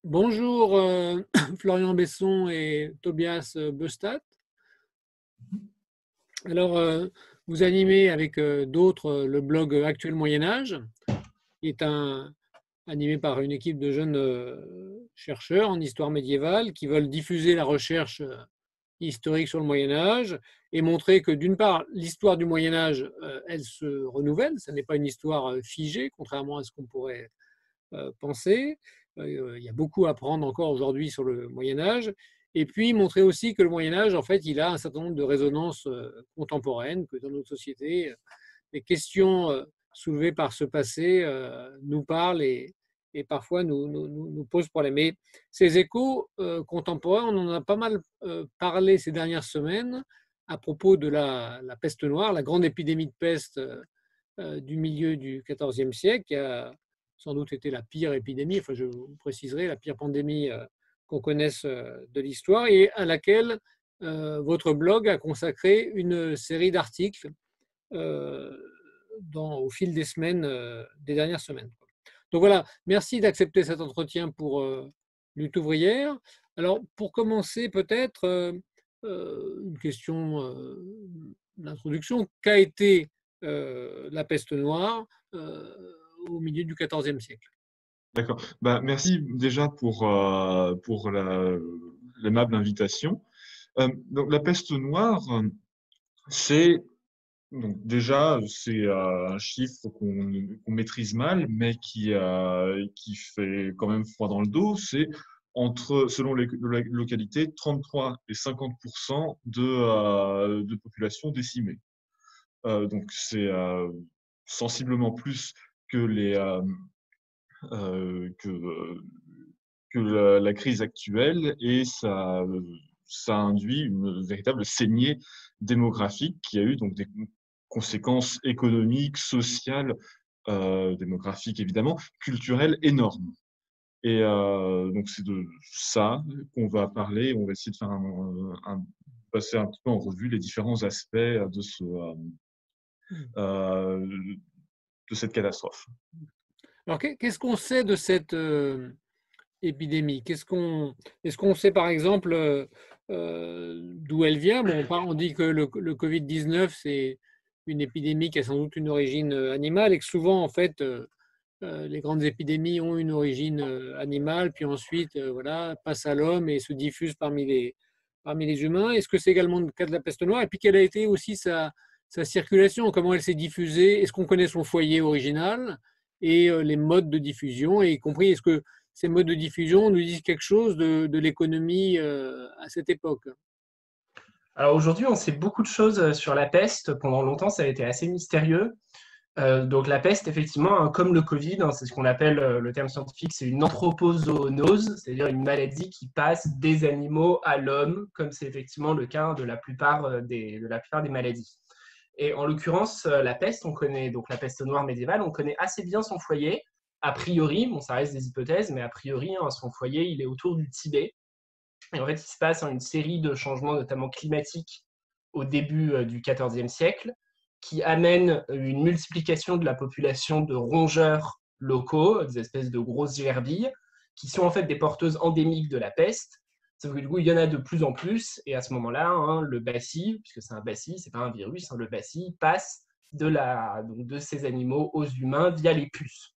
Bonjour Florian Besson et Tobias Beustat. Alors, vous animez avec d'autres le blog Actuel Moyen Âge, qui est animé par une équipe de jeunes chercheurs en histoire médiévale qui veulent diffuser la recherche historique sur le Moyen Âge et montrer que d'une part, l'histoire du Moyen Âge, elle se renouvelle, ce n'est pas une histoire figée, contrairement à ce qu'on pourrait penser. Il y a beaucoup à apprendre encore aujourd'hui sur le Moyen Âge. Et puis montrer aussi que le Moyen Âge, en fait, il a un certain nombre de résonances contemporaines, que dans notre société, les questions soulevées par ce passé nous parlent et parfois nous posent problème. Mais ces échos contemporains, on en a pas mal parlé ces dernières semaines à propos de la peste noire, la grande épidémie de peste du milieu du XIVe siècle, qui a sans doute été la pire épidémie, enfin je vous préciserai, la pire pandémie qu'on connaisse de l'histoire, et à laquelle votre blog a consacré une série d'articles euh, au fil des semaines, des dernières semaines. Donc voilà, merci d'accepter cet entretien pour Lutte ouvrière. Alors pour commencer peut-être, une question d'introduction. Qu'a été la peste noire au milieu du XIVe siècle? D'accord. Merci déjà pour l'aimable invitation. Donc, la peste noire, c'est c'est un chiffre qu'on maîtrise mal, mais qui fait quand même froid dans le dos. C'est selon les localités, 33 et 50% de population décimée. Donc, c'est sensiblement plus que euh, que, que la crise actuelle, et ça induit une véritable saignée démographique qui a eu donc des conséquences économiques, sociales, démographiques évidemment, culturelles énormes. Et donc c'est de ça qu'on va parler. On va essayer de faire passer un petit peu en revue les différents aspects euh, de cette catastrophe. Alors qu'est-ce qu'on sait de cette épidémie? Est-ce qu'on sait par exemple d'où elle vient? Bon, on dit que le Covid-19, c'est une épidémie qui a sans doute une origine animale et que souvent, en fait, les grandes épidémies ont une origine animale, puis ensuite, voilà, passent à l'homme et se diffusent parmi les humains. Est-ce que c'est également le cas de la peste noire? Et puis, quelle a été aussi sa circulation? Comment elle s'est diffusée? Est-ce qu'on connaît son foyer original et les modes de diffusion? Et y compris, est-ce que ces modes de diffusion nous disent quelque chose de l'économie à cette époque? Alors aujourd'hui, on sait beaucoup de choses sur la peste. Pendant longtemps, ça a été assez mystérieux. Donc la peste, effectivement, hein, comme le Covid, hein, c'est ce qu'on appelle, le terme scientifique, c'est une anthropozoonose, c'est-à-dire une maladie qui passe des animaux à l'homme, comme c'est effectivement le cas de la plupart des maladies. Et en l'occurrence, la peste, on connaît donc la peste noire médiévale, on connaît assez bien son foyer. A priori, bon, ça reste des hypothèses, mais a priori, hein, son foyer, il est autour du Tibet. Et en fait, il se passe une série de changements, notamment climatiques, au début du XIVe siècle, qui amènent une multiplication de la population de rongeurs locaux, des espèces de grosses gerbilles, qui sont en fait des porteuses endémiques de la peste. Sauf que du coup, il y en a de plus en plus, et à ce moment-là, hein, le bacille, puisque c'est un bacille, c'est pas un virus, hein, le bacille passe donc de ces animaux aux humains via les puces.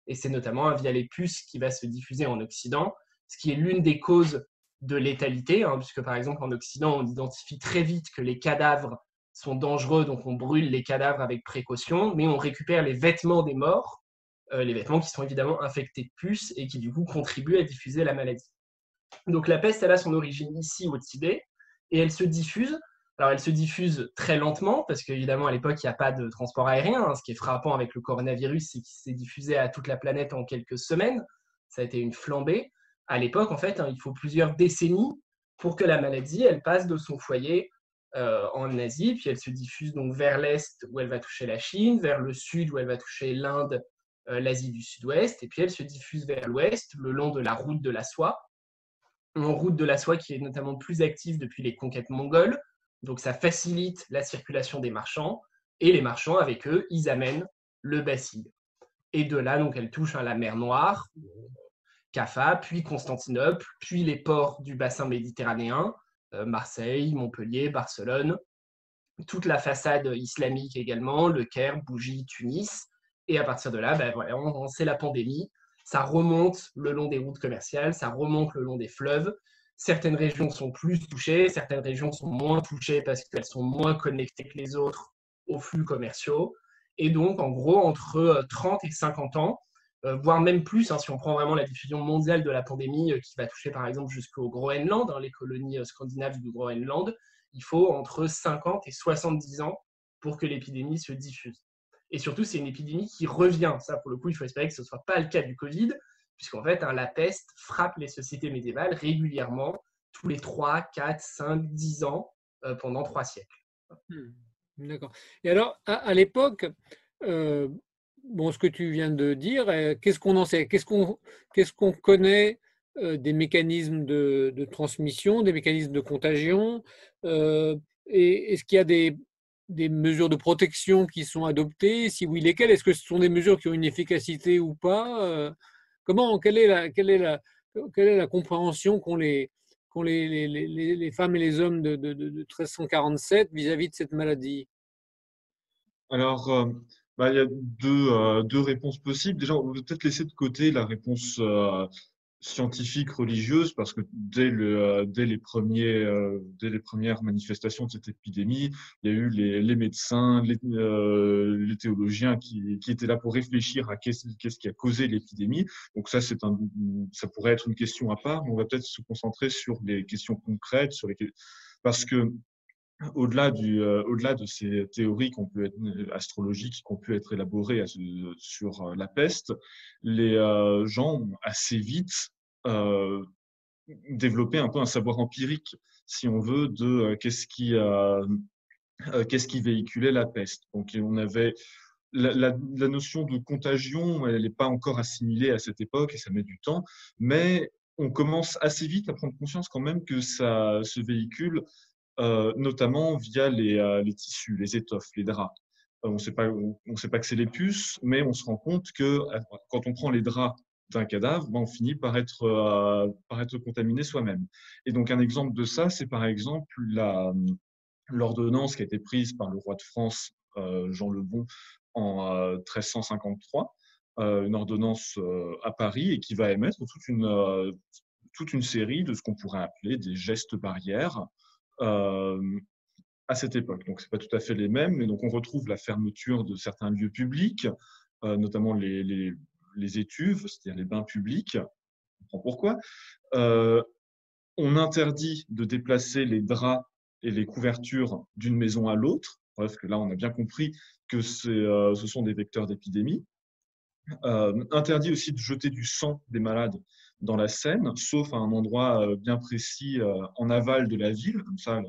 Et c'est notamment via les puces qui va se diffuser en Occident, ce qui est l'une des causes de létalité, hein, puisque par exemple en Occident, on identifie très vite que les cadavres sont dangereux, donc on brûle les cadavres avec précaution, mais on récupère les vêtements des morts, les vêtements qui sont évidemment infectés de puces et qui du coup contribuent à diffuser la maladie. Donc la peste, elle a son origine ici au Tibet, et elle se diffuse. Alors elle se diffuse très lentement, parce qu'évidemment à l'époque, il n'y a pas de transport aérien. Hein. Ce qui est frappant avec le coronavirus, c'est qu'il s'est diffusé à toute la planète en quelques semaines. Ça a été une flambée. À l'époque, en fait, hein, il faut plusieurs décennies pour que la maladie, elle passe de son foyer en Asie, puis elle se diffuse donc vers l'Est, où elle va toucher la Chine, vers le Sud, où elle va toucher l'Inde, l'Asie du Sud-Ouest, et puis elle se diffuse vers l'Ouest, le long de la route de la soie, en route de la soie qui est notamment plus active depuis les conquêtes mongoles. Donc ça facilite la circulation des marchands. Et les marchands, avec eux, ils amènent le bacille. Et de là, donc, elle touche à la mer Noire. Caffa, puis Constantinople, puis les ports du bassin méditerranéen, Marseille, Montpellier, Barcelone, toute la façade islamique également, Le Caire, Bougie, Tunis. Et à partir de là, voilà, c'est la pandémie. Ça remonte le long des routes commerciales, ça remonte le long des fleuves. Certaines régions sont plus touchées, certaines régions sont moins touchées parce qu'elles sont moins connectées que les autres aux flux commerciaux. Et donc, en gros, entre 30 et 50 ans, voire même plus, hein, si on prend vraiment la diffusion mondiale de la pandémie qui va toucher par exemple jusqu'au Groenland, hein, les colonies scandinaves du Groenland, il faut entre 50 et 70 ans pour que l'épidémie se diffuse. Et surtout, c'est une épidémie qui revient. Ça, pour le coup, il faut espérer que ce ne soit pas le cas du Covid, puisqu'en fait, hein, la peste frappe les sociétés médiévales régulièrement, tous les 3, 4, 5, 10 ans, pendant 3 siècles. D'accord. Et alors, à l'époque, bon, ce que tu viens de dire, qu'est-ce qu'on en sait? Qu'est-ce qu'on connaît des mécanismes de transmission, des mécanismes de contagion? Et est-ce qu'il y a des mesures de protection qui sont adoptées? Si oui, lesquelles? Est-ce que ce sont des mesures qui ont une efficacité ou pas? Quelle est la compréhension qu'ont les femmes et les hommes de 1347 vis-à-vis de cette maladie? Alors, il y a deux réponses possibles. Déjà, on peut peut-être laisser de côté la réponse scientifique religieuse parce que dès les premières manifestations de cette épidémie, il y a eu les médecins, les théologiens qui étaient là pour réfléchir à qu'est-ce qui a causé l'épidémie. Donc ça pourrait être une question à part, mais on va peut-être se concentrer sur les questions concrètes, parce que au-delà de ces théories astrologiques qui ont pu être élaborées sur la peste, les gens ont assez vite euh, développé un peu un savoir empirique, si on veut, de qu'est-ce qui véhiculait la peste. Donc on avait la notion de contagion, elle n'est pas encore assimilée à cette époque et ça met du temps, mais on commence assez vite à prendre conscience quand même que ça se véhicule notamment via les tissus, les étoffes, les draps. On ne sait pas que c'est les puces, mais on se rend compte que quand on prend les draps d'un cadavre, on finit par être contaminé soi-même. Et donc un exemple de ça, c'est par exemple l'ordonnance qui a été prise par le roi de France, Jean le Bon, en 1353, une ordonnance à Paris et qui va émettre toute une série de ce qu'on pourrait appeler des gestes barrières euh, à cette époque. Donc, ce n'est pas tout à fait les mêmes, mais donc on retrouve la fermeture de certains lieux publics, notamment les étuves, c'est-à-dire les bains publics. On comprend pourquoi. On interdit de déplacer les draps et les couvertures d'une maison à l'autre, parce que là, on a bien compris que ce sont des vecteurs d'épidémie. Interdit aussi de jeter du sang des malades dans la Seine, sauf à un endroit bien précis en aval de la ville. Comme ça,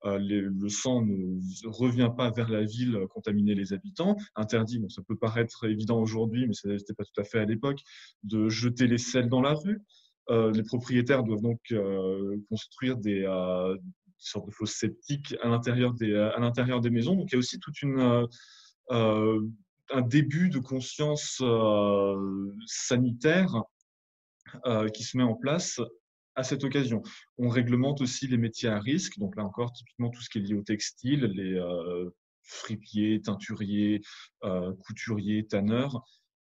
le sang ne revient pas vers la ville contaminer les habitants. Interdit, bon, ça peut paraître évident aujourd'hui, mais ce n'était pas tout à fait à l'époque, de jeter les selles dans la rue. Les propriétaires doivent donc construire des sortes de fosses septiques à l'intérieur des maisons. Donc il y a aussi euh, un début de conscience sanitaire qui se met en place à cette occasion. On réglemente aussi les métiers à risque, donc là encore, typiquement tout ce qui est lié au textile, les fripiers, teinturiers, couturiers, tanneurs,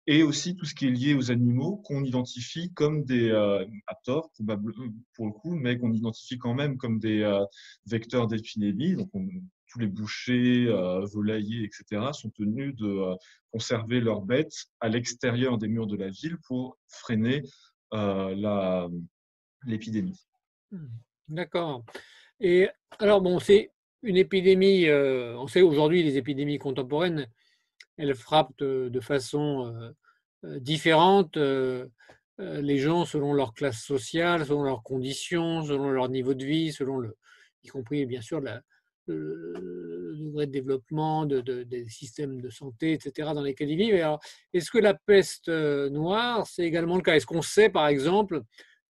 et aussi tout ce qui est lié aux animaux qu'on identifie comme à tort pour le coup, mais qu'on identifie quand même comme des vecteurs d'épidémie. Donc tous les bouchers, volaillers, etc., sont tenus de conserver leurs bêtes à l'extérieur des murs de la ville pour freiner l'épidémie. D'accord. Et alors, bon, c'est une épidémie, on sait aujourd'hui les épidémies contemporaines, elles frappent de façon différente les gens selon leur classe sociale, selon leurs conditions, selon leur niveau de vie, y compris bien sûr le degré de développement des systèmes de santé, etc., dans lesquels ils vivent. Alors, est-ce que la peste noire, c'est également le cas? Est-ce qu'on sait, par exemple,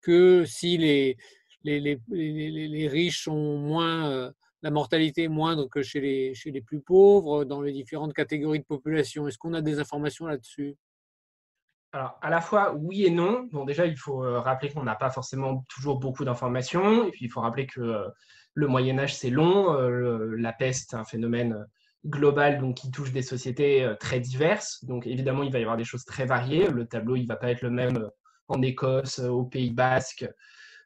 que si les riches sont moins, la mortalité est moindre que chez les plus pauvres dans les différentes catégories de population? Est-ce qu'on a des informations là-dessus? Alors, à la fois, oui et non. Bon, déjà, il faut rappeler qu'on n'a pas forcément toujours beaucoup d'informations. Et puis, il faut rappeler que le Moyen Âge, c'est long. La peste, c'est un phénomène global donc, qui touche des sociétés très diverses. Donc, évidemment, il va y avoir des choses très variées. Le tableau, il ne va pas être le même en Écosse, au Pays Basque,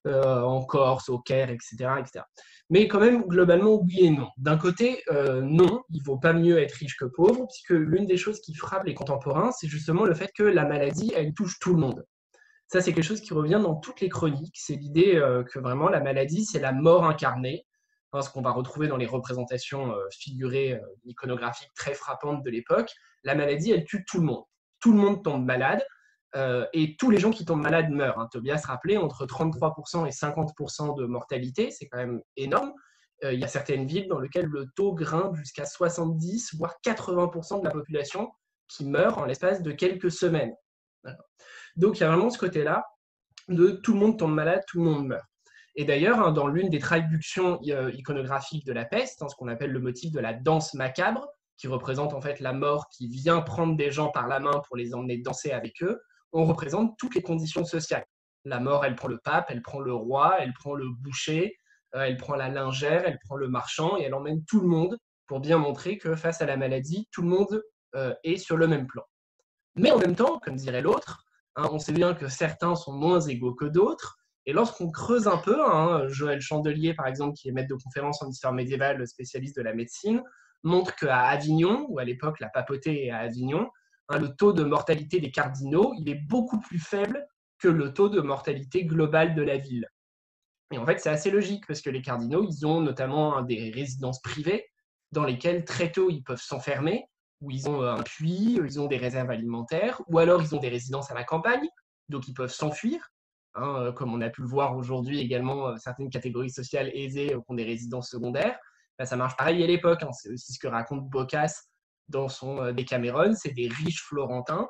en Corse, au Caire, etc., etc. Mais quand même, globalement, oui et non. D'un côté, non, il vaut pas mieux être riche que pauvre, puisque l'une des choses qui frappe les contemporains, c'est justement le fait que la maladie, elle touche tout le monde. Ça, c'est quelque chose qui revient dans toutes les chroniques. C'est l'idée que vraiment la maladie, c'est la mort incarnée. Hein, ce qu'on va retrouver dans les représentations figurées iconographiques très frappantes de l'époque. La maladie, elle tue tout le monde. Tout le monde tombe malade. Et tous les gens qui tombent malades meurent. Hein. Tobias rappelait entre 33% et 50% de mortalité, c'est quand même énorme. Il y a certaines villes dans lesquelles le taux grimpe jusqu'à 70, voire 80% de la population qui meurt en l'espace de quelques semaines. Donc il y a vraiment ce côté-là de tout le monde tombe malade, tout le monde meurt. Et d'ailleurs, hein, dans l'une des traductions iconographiques de la peste, hein, ce qu'on appelle le motif de la danse macabre, qui représente en fait la mort qui vient prendre des gens par la main pour les emmener danser avec eux, on représente toutes les conditions sociales. La mort, elle prend le pape, elle prend le roi, elle prend le boucher, elle prend la lingère, elle prend le marchand, et elle emmène tout le monde pour bien montrer que face à la maladie, tout le monde est sur le même plan. Mais en même temps, comme dirait l'autre, hein, on sait bien que certains sont moins égaux que d'autres. Et lorsqu'on creuse un peu, hein, Joël Chandelier, par exemple, qui est maître de conférence en histoire médiévale, spécialiste de la médecine, montre qu'à Avignon, où à l'époque la papauté est à Avignon, hein, le taux de mortalité des cardinaux, il est beaucoup plus faible que le taux de mortalité globale de la ville. Et en fait, c'est assez logique, parce que les cardinaux, ils ont notamment des résidences privées dans lesquelles très tôt ils peuvent s'enfermer, où ils ont un puits, ils ont des réserves alimentaires, ou alors ils ont des résidences à la campagne, donc ils peuvent s'enfuir, hein, comme on a pu le voir aujourd'hui également, certaines catégories sociales aisées qui ont des résidences secondaires. Ben, ça marche pareil à l'époque, hein, c'est aussi ce que raconte Boccace dans son Decameron, c'est des riches florentins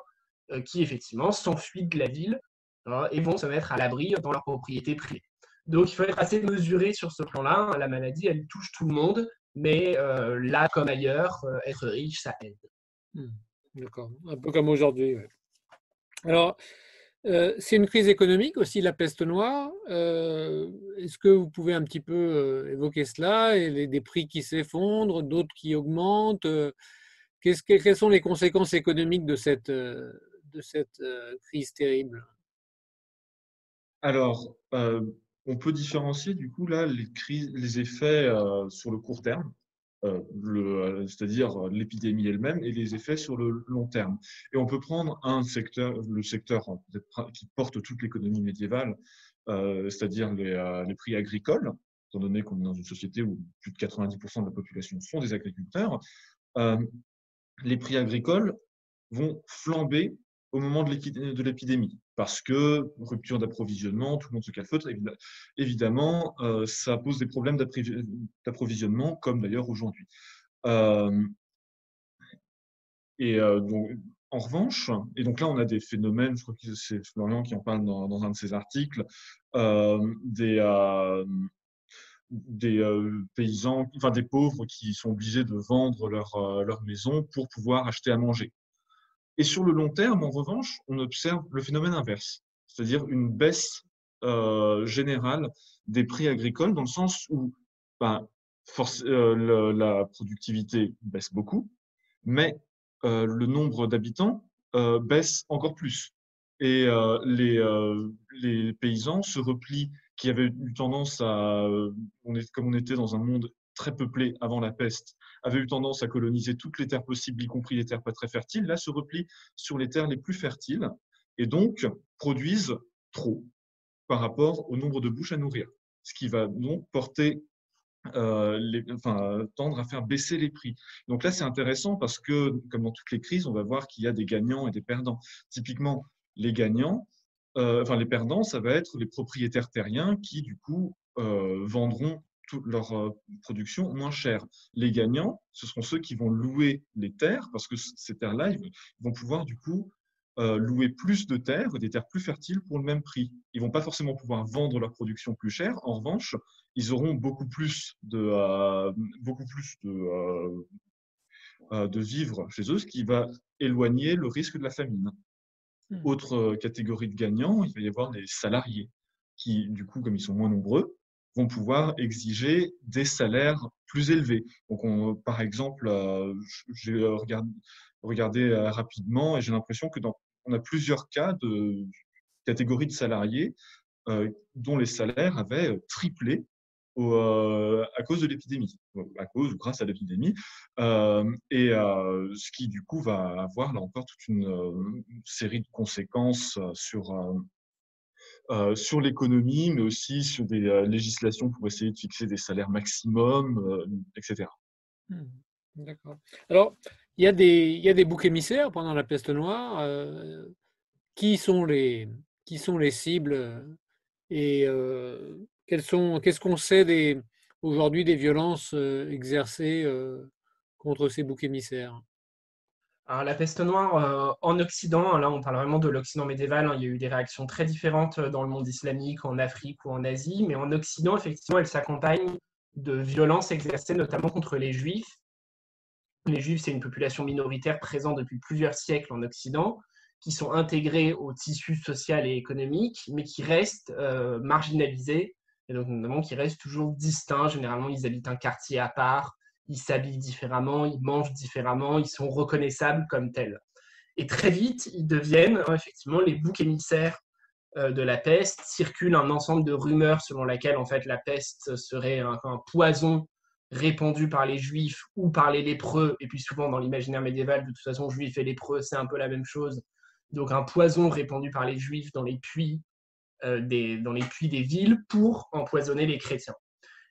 qui effectivement s'enfuient de la ville, hein, et vont se mettre à l'abri dans leur propriété privée. Donc il faut être assez mesuré sur ce plan-là. La maladie, elle touche tout le monde, mais là comme ailleurs, être riche, ça aide. D'accord, un peu comme aujourd'hui. Ouais. Alors, c'est une crise économique aussi, la peste noire. Est-ce que vous pouvez un petit peu évoquer cela et des prix qui s'effondrent, d'autres qui augmentent quelles sont les conséquences économiques de cette crise terrible? Alors, on peut différencier du coup là les effets sur le court terme, c'est-à-dire l'épidémie elle-même, et les effets sur le long terme. Et on peut prendre le secteur qui porte toute l'économie médiévale, c'est-à-dire les prix agricoles, étant donné qu'on est dans une société où plus de 90% de la population sont des agriculteurs. Les prix agricoles vont flamber au moment de l'épidémie, parce que rupture d'approvisionnement, tout le monde se calfeutre. Évidemment, ça pose des problèmes d'approvisionnement, comme d'ailleurs aujourd'hui. Donc, en revanche, et donc là, on a des phénomènes, je crois que c'est Florian qui en parle dans un de ses articles, des paysans, enfin des pauvres qui sont obligés de vendre leur maison pour pouvoir acheter à manger. Et sur le long terme, en revanche, on observe le phénomène inverse, c'est-à-dire une baisse générale des prix agricoles, dans le sens où ben, la productivité baisse beaucoup, mais le nombre d'habitants baisse encore plus. Et les paysans se replient, qui avaient eu tendance comme on était dans un monde très peuplé avant la peste, avaient eu tendance à coloniser toutes les terres possibles, y compris les terres pas très fertiles, là se replient sur les terres les plus fertiles et donc produisent trop par rapport au nombre de bouches à nourrir, ce qui va donc tendre à faire baisser les prix. Donc là, c'est intéressant parce que, comme dans toutes les crises, on va voir qu'il y a des gagnants et des perdants. Typiquement, les les perdants, ça va être les propriétaires terriens qui, du coup, vendront toute leur production moins cher. Les gagnants, ce seront ceux qui vont louer les terres, parce que ces terres-là, ils vont pouvoir, du coup, louer plus de terres, des terres plus fertiles pour le même prix. Ils ne vont pas forcément pouvoir vendre leur production plus cher. En revanche, ils auront beaucoup plus de vivres chez eux, ce qui va éloigner le risque de la famine. Hmm. Autre catégorie de gagnants, il va y avoir les salariés qui, du coup, comme ils sont moins nombreux, vont pouvoir exiger des salaires plus élevés. Donc, par exemple, j'ai regardé rapidement et j'ai l'impression que on a plusieurs cas de catégories de salariés dont les salaires avaient triplé à cause de l'épidémie, à cause ou grâce à l'épidémie, ce qui du coup va avoir là encore toute une série de conséquences sur l'économie, mais aussi sur des législations pour essayer de fixer des salaires maximum, etc. Hmm. D'accord. Alors, il y a des boucs émissaires pendant la peste noire. Qui sont les cibles et qu'est-ce qu'on sait aujourd'hui des violences exercées contre ces boucs émissaires? Alors, la peste noire en Occident, hein, là on parle vraiment de l'Occident médiéval, hein, il y a eu des réactions très différentes dans le monde islamique, en Afrique ou en Asie, mais en Occident, effectivement, elle s'accompagne de violences exercées notamment contre les Juifs. Les Juifs, c'est une population minoritaire présente depuis plusieurs siècles en Occident, qui sont intégrés au tissu social et économique, mais qui restent marginalisés, et donc notamment qui restent toujours distincts. Généralement, ils habitent un quartier à part, ils s'habillent différemment, ils mangent différemment, ils sont reconnaissables comme tels. Et très vite, ils deviennent effectivement les boucs émissaires de la peste. Circule un ensemble de rumeurs selon laquelle en fait la peste serait un poison répandu par les juifs ou par les lépreux, et puis souvent dans l'imaginaire médiéval, de toute façon, juifs et lépreux, c'est un peu la même chose. Donc un poison répandu par les juifs dans les puits, dans les puits des villes pour empoisonner les chrétiens.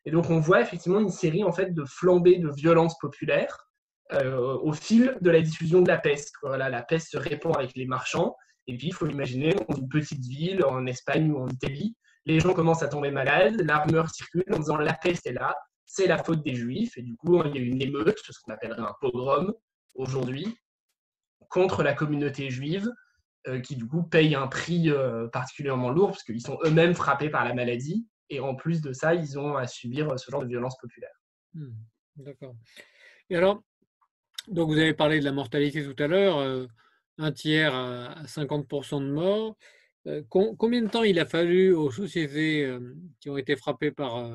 Et donc on voit effectivement une série en fait de flambées de violence populaire au fil de la diffusion de la peste. Voilà, la peste se répand avec les marchands, et puis il faut imaginer dans une petite ville en Espagne ou en Italie, les gens commencent à tomber malades, la rumeur circule en disant la peste est là, c'est la faute des juifs, et du coup il y a une émeute, ce qu'on appellerait un pogrom aujourd'hui, contre la communauté juive, qui du coup paye un prix particulièrement lourd, parce qu'ils sont eux-mêmes frappés par la maladie, et en plus de ça, ils ont à subir ce genre de violence populaire. Hmm. D'accord. Et alors, donc vous avez parlé de la mortalité tout à l'heure, un tiers à 50% de morts. Combien de temps il a fallu aux sociétés qui ont été frappées par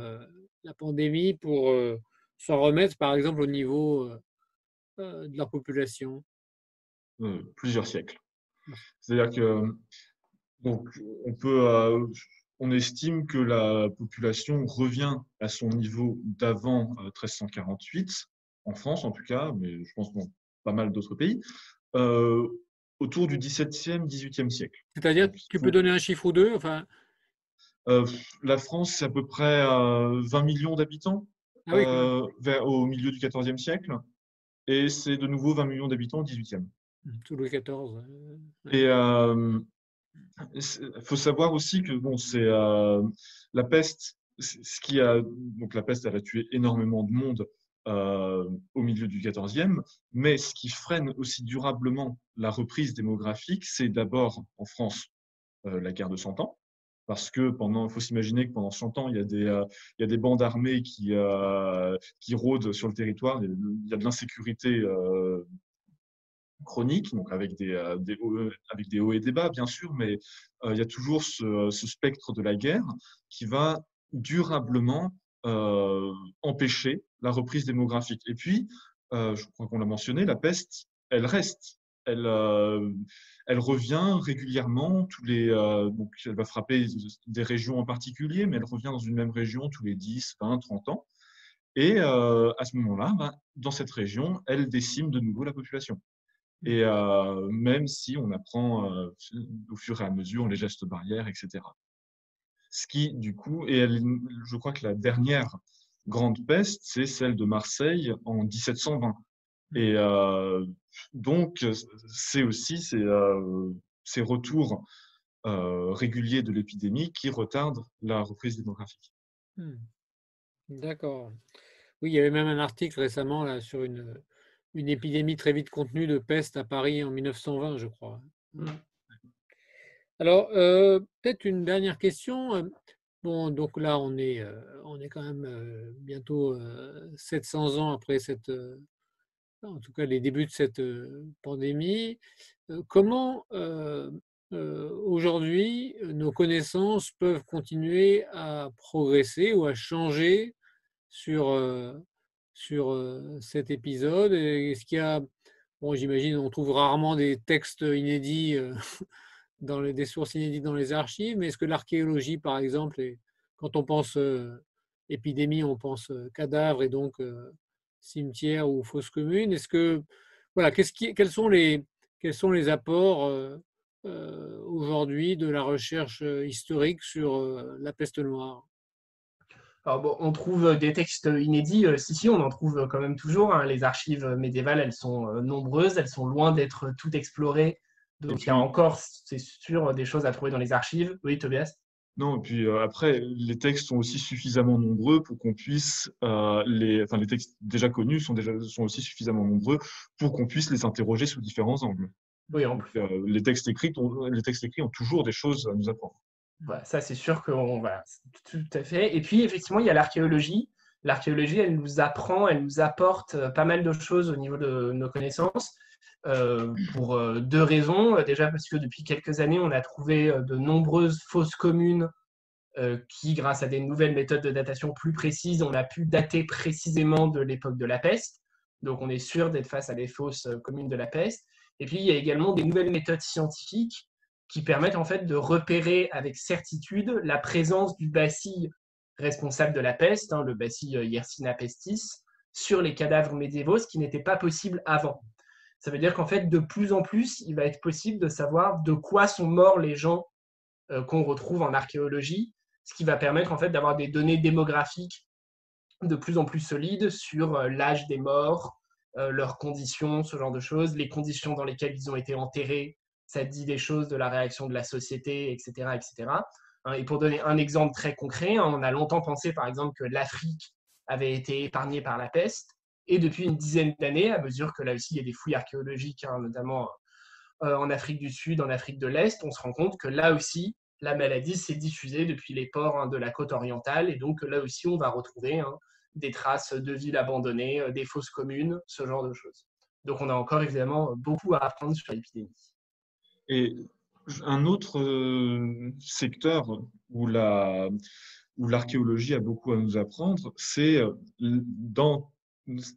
la pandémie pour s'en remettre, par exemple, au niveau de leur population? Plusieurs siècles. C'est-à-dire que donc on estime que la population revient à son niveau d'avant 1348 en France en tout cas, mais je pense dans pas mal d'autres pays. euh, Autour du XVIIe, XVIIIe siècle. C'est-à-dire, Donc, tu peux donner un chiffre ou deux? Enfin, euh, la France, c'est à peu près 20 millions d'habitants ah oui, quand même. au milieu du XIVe siècle, et c'est de nouveau 20 millions d'habitants au XVIIIe. Sous Louis XIV. Ouais. Et il faut savoir aussi que bon, c'est la peste, ce qui a donc la peste, elle a tué énormément de monde au milieu du XIVe, mais ce qui freine aussi durablement la reprise démographique, c'est d'abord en France la guerre de 100 ans. Parce que il faut s'imaginer que pendant 100 ans, il y a des bandes armées qui rôdent sur le territoire. Il y a de l'insécurité chronique, donc avec des hauts et des bas, bien sûr, mais il y a toujours ce spectre de la guerre qui va durablement empêcher la reprise démographique. Et puis, je crois qu'on l'a mentionné, la peste, elle reste. Elle revient régulièrement, donc elle va frapper des régions en particulier, mais elle revient dans une même région tous les 10, 20, 30 ans. Et à ce moment-là, ben, dans cette région, elle décime de nouveau la population. Et même si on apprend au fur et à mesure les gestes barrières, etc. Ce qui, du coup, je crois que la dernière grande peste, c'est celle de Marseille en 1720. Et donc, c'est aussi ces retours réguliers de l'épidémie qui retardent la reprise démographique. Hmm. D'accord. Oui, il y avait même un article récemment là, sur une épidémie très vite contenue de peste à Paris en 1920, je crois. Mm. Alors, peut-être une dernière question. Bon, donc là, on est quand même bientôt 700 ans après en tout cas, les débuts de cette pandémie. Comment aujourd'hui, nos connaissances peuvent continuer à progresser ou à changer sur, cet épisode. Est-ce qu'il y a, bon, j'imagine, on trouve rarement des textes inédits des sources inédites dans les archives, mais est-ce que l'archéologie, par exemple, quand on pense épidémie, on pense cadavres et donc cimetière ou fosse commune. Est-ce que, voilà, quels sont les apports aujourd'hui de la recherche historique sur la peste noire? Alors bon, on trouve des textes inédits, si, on en trouve quand même toujours, hein. Les archives médiévales, elles sont nombreuses, elles sont loin d'être toutes explorées. Et Donc il y a puis, encore, c'est sûr, des choses à trouver dans les archives. Oui, Tobias? non, et puis après, les textes sont aussi suffisamment nombreux pour qu'on puisse enfin les textes déjà connus sont aussi suffisamment nombreux pour qu'on puisse les interroger sous différents angles. Oui, en Donc, plus. les textes écrits ont toujours des choses à nous apprendre. Voilà, ça, c'est sûr voilà, tout à fait. Et puis, effectivement, il y a l'archéologie. L'archéologie, elle nous apprend, elle nous apporte pas mal de choses au niveau de nos connaissances, pour deux raisons. Déjà, parce que depuis quelques années, on a trouvé de nombreuses fosses communes qui, grâce à des nouvelles méthodes de datation plus précises, on a pu dater précisément de l'époque de la peste. Donc, on est sûr d'être face à des fosses communes de la peste. Et puis, il y a également des nouvelles méthodes scientifiques qui permettent en fait de repérer avec certitude la présence du bacille responsable de la peste, hein, le bacille Yersinia pestis, sur les cadavres médiévaux, ce qui n'était pas possible avant. Ça veut dire qu'en fait, de plus en plus, il va être possible de savoir de quoi sont morts les gens qu'on retrouve en archéologie, ce qui va permettre en fait d'avoir des données démographiques de plus en plus solides sur l'âge des morts, leurs conditions, ce genre de choses, les conditions dans lesquelles ils ont été enterrés, ça dit des choses de la réaction de la société, etc. etc. Et pour donner un exemple très concret, on a longtemps pensé par exemple que l'Afrique avait été épargnée par la peste, et depuis une dizaine d'années, à mesure que là aussi il y a des fouilles archéologiques, notamment en Afrique du Sud, en Afrique de l'Est, on se rend compte que là aussi, la maladie s'est diffusée depuis les ports de la côte orientale. Et donc là aussi, on va retrouver des traces de villes abandonnées, des fosses communes, ce genre de choses. Donc on a encore évidemment beaucoup à apprendre sur l'épidémie. Et un autre secteur où où l'archéologie a beaucoup à nous apprendre, c'est dans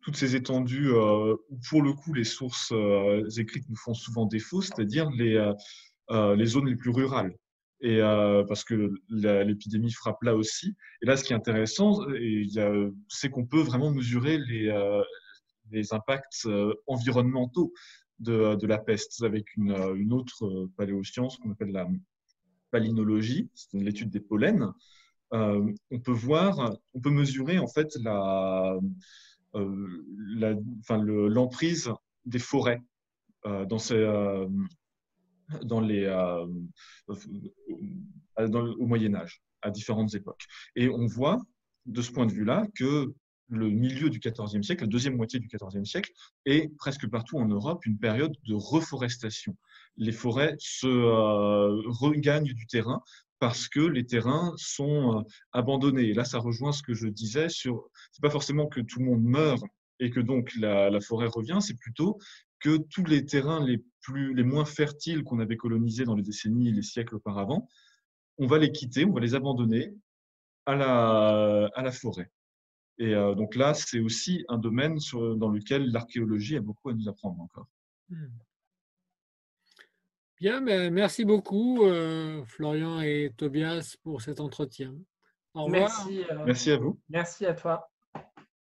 toutes ces étendues où, pour le coup, les sources écrites nous font souvent défaut, c'est-à-dire les zones les plus rurales. Et parce que l'épidémie frappe là aussi. Et là, ce qui est intéressant, c'est qu'on peut vraiment mesurer les impacts environnementaux de la peste avec une autre paléoscience qu'on appelle la palynologie, c'est l'étude des pollens. On peut mesurer en fait l'emprise des forêts dans au Moyen Âge, à différentes époques. Et on voit de ce point de vue-là que le milieu du XIVe siècle, la deuxième moitié du XIVe siècle, est presque partout en Europe une période de reforestation. Les forêts regagnent du terrain parce que les terrains sont abandonnés. Et là, ça rejoint ce que je disais sur, c'est pas forcément que tout le monde meurt et que donc la forêt revient, c'est plutôt que tous les terrains les moins fertiles qu'on avait colonisés dans les décennies et les siècles auparavant, on va les quitter, on va les abandonner à la forêt. Et donc là, c'est aussi un domaine dans lequel l'archéologie a beaucoup à nous apprendre encore. Bien, ben, merci beaucoup, Florian et Tobias, pour cet entretien. Au revoir. Merci, Merci à vous. merci à toi.